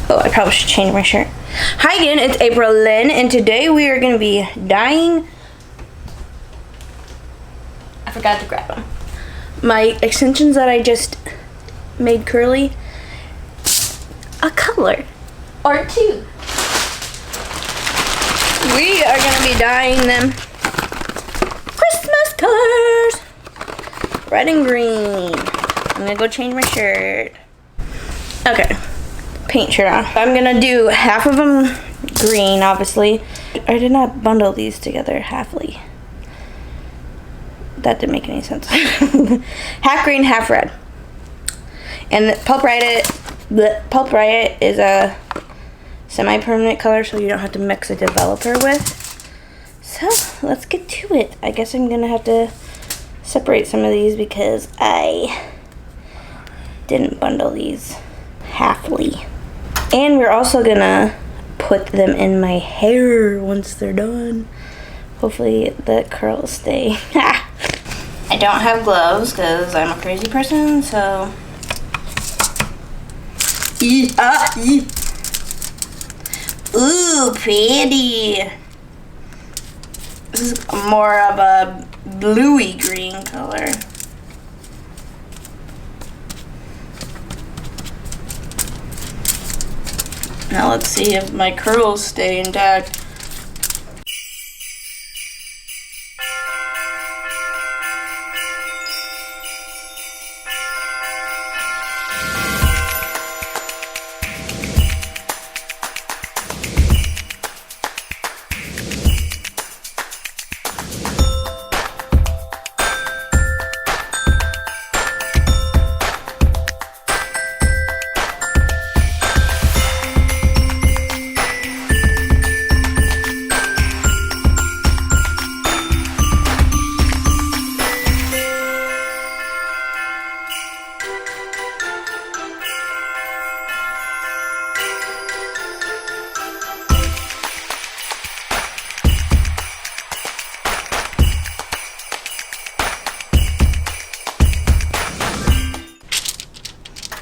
Oh, I probably should change my shirt. Hi again, it's ApriLynn, and today we are going to be dyeing. I forgot to grab them. My extensions that I just made curly. A color or two. We are going to be dyeing them Christmas colors. Red and green. I'm going to go change my shirt. Okay. Paint shirt on. I'm gonna do half of them green, obviously. I did not bundle these together halfly. That didn't make any sense. Half green, half red. And the Pulp Riot is a semi-permanent color, so you don't have to mix a developer with. So let's get to it. I guess I'm gonna have to separate some of these because I didn't bundle these halfly. And we're also gonna put them in my hair once they're done. Hopefully the curls stay. I don't have gloves because I'm a crazy person, so. Ooh, pretty. This is more of a bluey green color. Now let's see if my curls stay intact.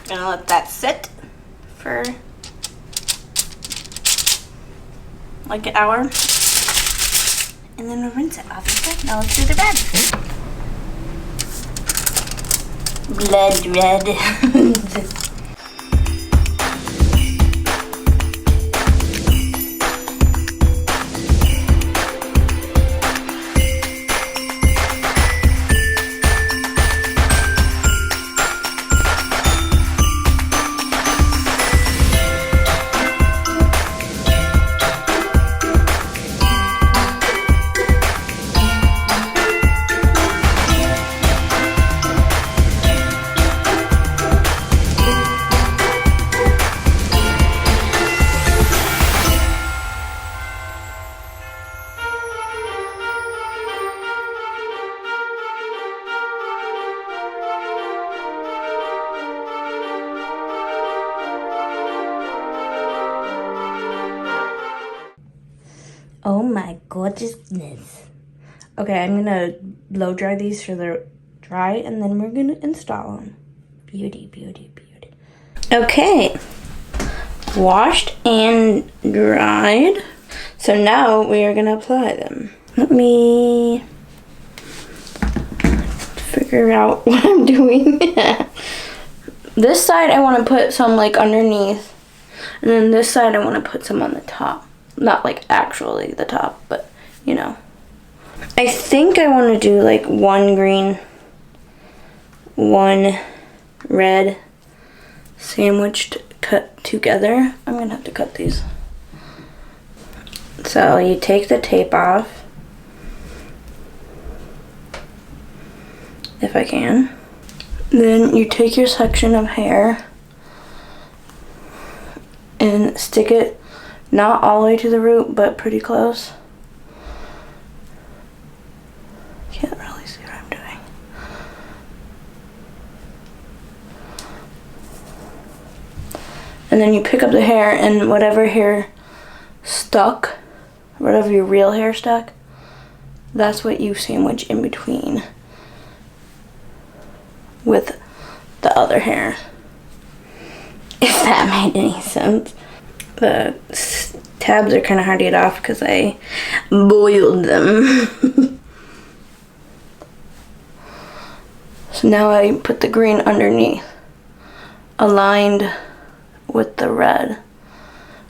Gonna let that sit for like an hour, and then we'll rinse it, obviously. Now let's do the red. Blood red. Oh my gorgeousness. Okay, I'm gonna blow dry these so they're dry, and then we're gonna install them. Beauty, beauty, beauty. Okay, washed and dried. So now we are gonna apply them. Let me figure out what I'm doing. This side I wanna put some like underneath, and then this side I wanna put some on the top. Not like actually the top, but you know. I think I want to do like one green, one red, sandwiched, cut together. I'm gonna have to cut these. So you take the tape off, if I can. Then you take your section of hair and stick it not all the way to the root, but pretty close. Can't really see what I'm doing. And then you pick up the hair, and whatever hair stuck, whatever your real hair stuck, that's what you sandwich in between with the other hair. If that made any sense. The tabs are kind of hard to get off because I boiled them. So now I put the green underneath, aligned with the red.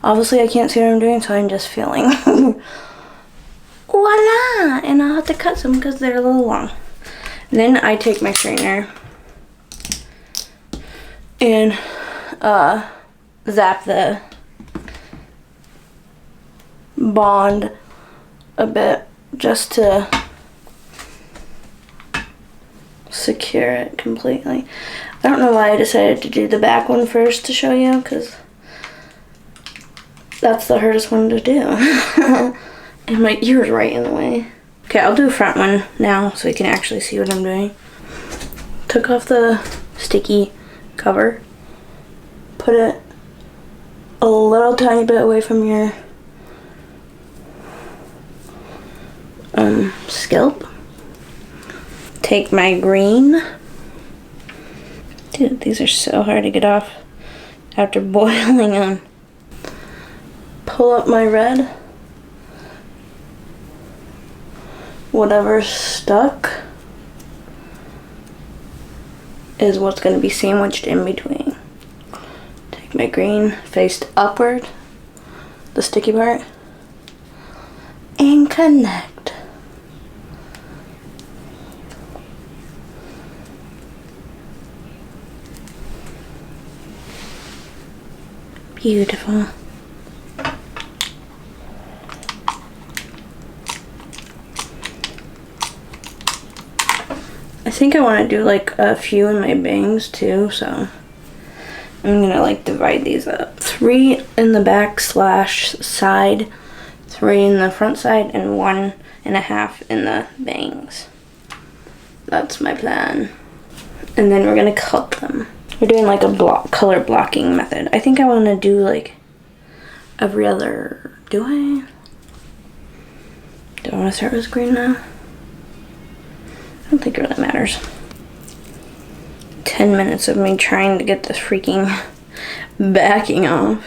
Obviously I can't see what I'm doing, so I'm just feeling. Voila! And I'll have to cut some because they're a little long. Then I take my straightener and zap the bond a bit just to secure it completely. I don't know why I decided to do the back one first to show you, because that's the hardest one to do. And my ear's right in the way. Okay, I'll do a front one now so you can actually see what I'm doing. Took off the sticky cover, put it a little tiny bit away from your scalp. Take my green. Dude, these are so hard to get off after boiling them. Pull up my red. Whatever's stuck is what's going to be sandwiched in between. Take my green, faced upward, the sticky part, and connect. Beautiful. I think I want to do like a few in my bangs too, so I'm gonna like divide these up. 3 in the back / side, 3 in the front side, and 1.5 in the bangs. That's my plan. And then we're gonna cut them. We're doing like a color blocking method. I think I want to do like every other. Do I want to start with green now? I don't think it really matters. 10 minutes of me trying to get this freaking backing off.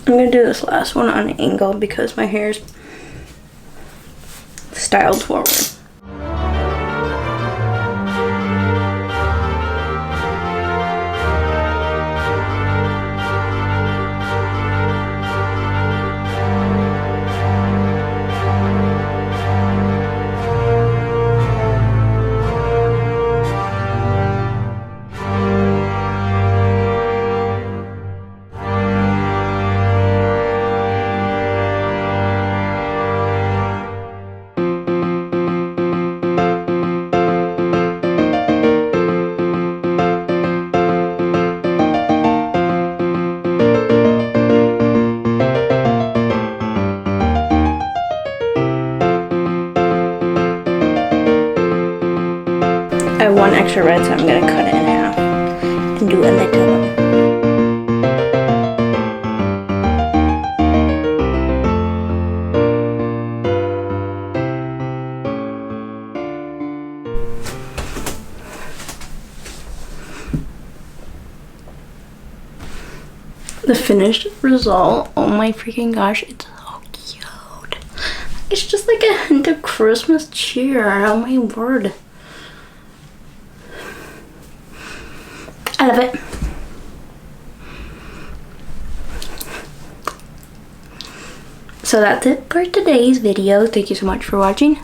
I'm gonna do this last one on an angle because my hair's styled forward. I have 1 extra red, so I'm gonna cut it in half and do a little one. The finished result, oh my freaking gosh, it's so cute. It's just like a hint of Christmas cheer, oh my word. I love it. So that's it for today's video. Thank you so much for watching.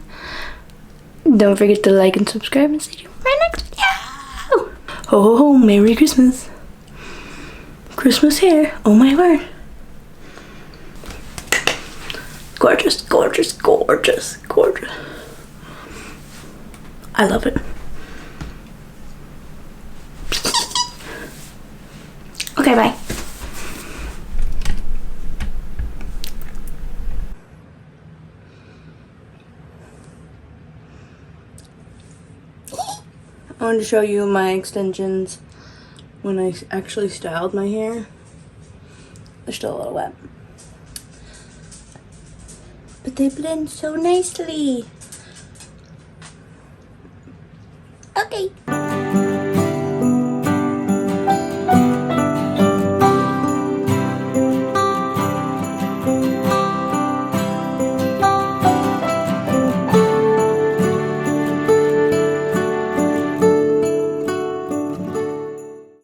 Don't forget to like and subscribe and see you in my next video. Ho ho ho, Merry Christmas. Christmas here. Oh my word. Gorgeous, gorgeous, gorgeous, gorgeous. I love it. Okay, bye. I wanted to show you my extensions when I actually styled my hair. They're still a little wet, but they blend so nicely.